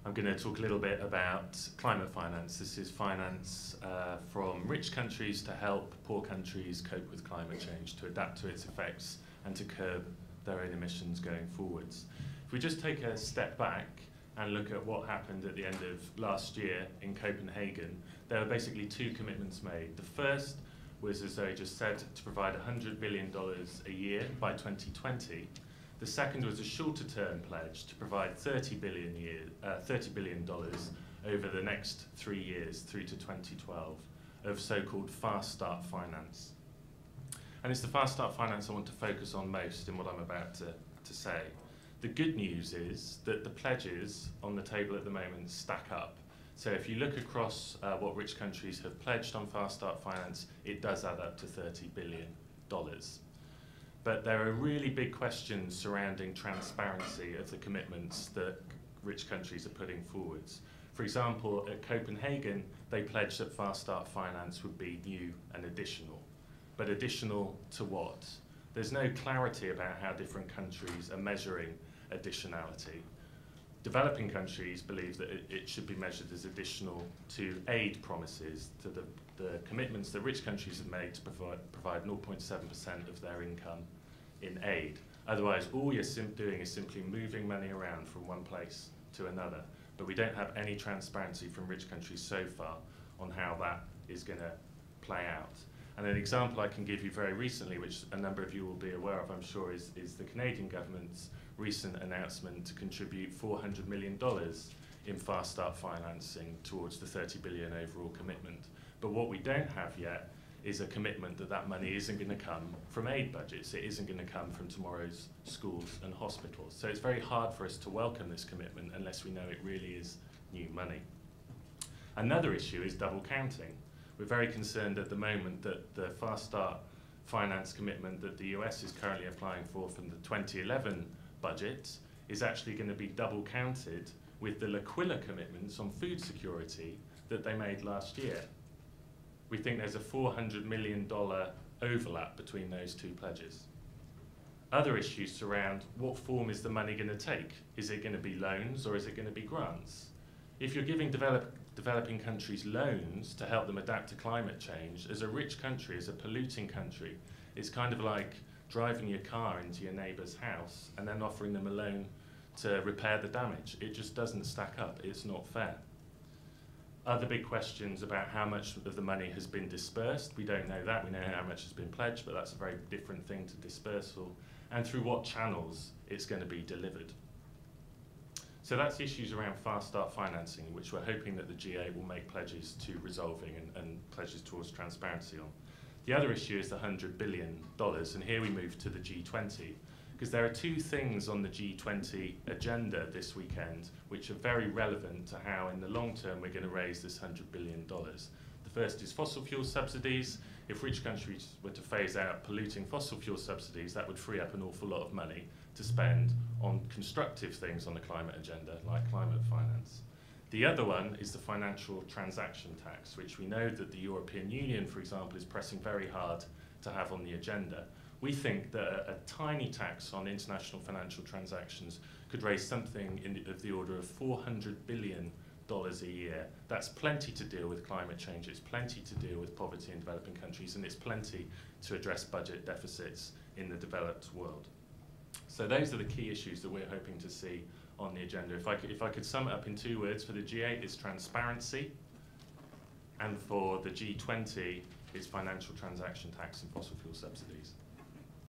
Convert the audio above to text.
I'm going to talk a little bit about climate finance. This is finance from rich countries to help poor countries cope with climate change, to adapt to its effects and to curb their own emissions going forwards. If we just take a step back and look at what happened at the end of last year in Copenhagen, there were basically two commitments made. The first was, as I just said, to provide $100 billion a year by 2020. The second was a shorter-term pledge to provide $30 billion over the next 3 years through to 2012 of so-called fast start finance. And it's the fast start finance I want to focus on most in what I'm about to say. The good news is that the pledges on the table at the moment stack up. So if you look across what rich countries have pledged on fast start finance, it does add up to $30 billion. But there are really big questions surrounding transparency of the commitments that rich countries are putting forwards. For example, at Copenhagen, they pledged that fast start finance would be new and additional. But additional to what? There's no clarity about how different countries are measuring additionality. Developing countries believe that it should be measured as additional to aid promises, to the commitments that rich countries have made to provide 0.7% of their income in aid. Otherwise, all you're doing is simply moving money around from one place to another. But we don't have any transparency from rich countries so far on how that is going to play out. And an example I can give you very recently, which a number of you will be aware of, I'm sure, is the Canadian government's recent announcement to contribute $400 million in fast start financing towards the $30 billion overall commitment. But what we don't have yet is a commitment that that money isn't going to come from aid budgets. It isn't going to come from tomorrow's schools and hospitals. So it's very hard for us to welcome this commitment unless we know it really is new money. Another issue is double counting. We're very concerned at the moment that the fast start finance commitment that the US is currently applying for from the 2011 budget is actually going to be double counted with the L'Aquila commitments on food security that they made last year. We think there's a $400 million overlap between those two pledges. Other issues surround what form is the money going to take? Is it going to be loans or is it going to be grants? If you're giving developing countries loans to help them adapt to climate change, as a rich country, as a polluting country, it's kind of like driving your car into your neighbour's house and then offering them a loan to repair the damage. It just doesn't stack up. It's not fair. Other big questions about how much of the money has been dispersed. We don't know that. We know how much has been pledged, but that's a very different thing to dispersal. And through what channels it's going to be delivered. So that's issues around fast start financing, which we're hoping that the GA will make pledges to resolving and pledges towards transparency on. The other issue is the $100 billion, and here we move to the G20, because there are two things on the G20 agenda this weekend which are very relevant to how in the long term we're going to raise this $100 billion. The first is fossil fuel subsidies. If rich countries were to phase out polluting fossil fuel subsidies, that would free up an awful lot of money to spend on constructive things on the climate agenda, like climate finance. The other one is the financial transaction tax, which we know that the European Union, for example, is pressing very hard to have on the agenda. We think that a tiny tax on international financial transactions could raise something of the order of $400 billion a year. That's plenty to deal with climate change, it's plenty to deal with poverty in developing countries, and it's plenty to address budget deficits in the developed world. So those are the key issues that we're hoping to see on the agenda. If I could sum it up in 2 words, for the G8 it's transparency, and for the G20 it's financial transaction tax and fossil fuel subsidies.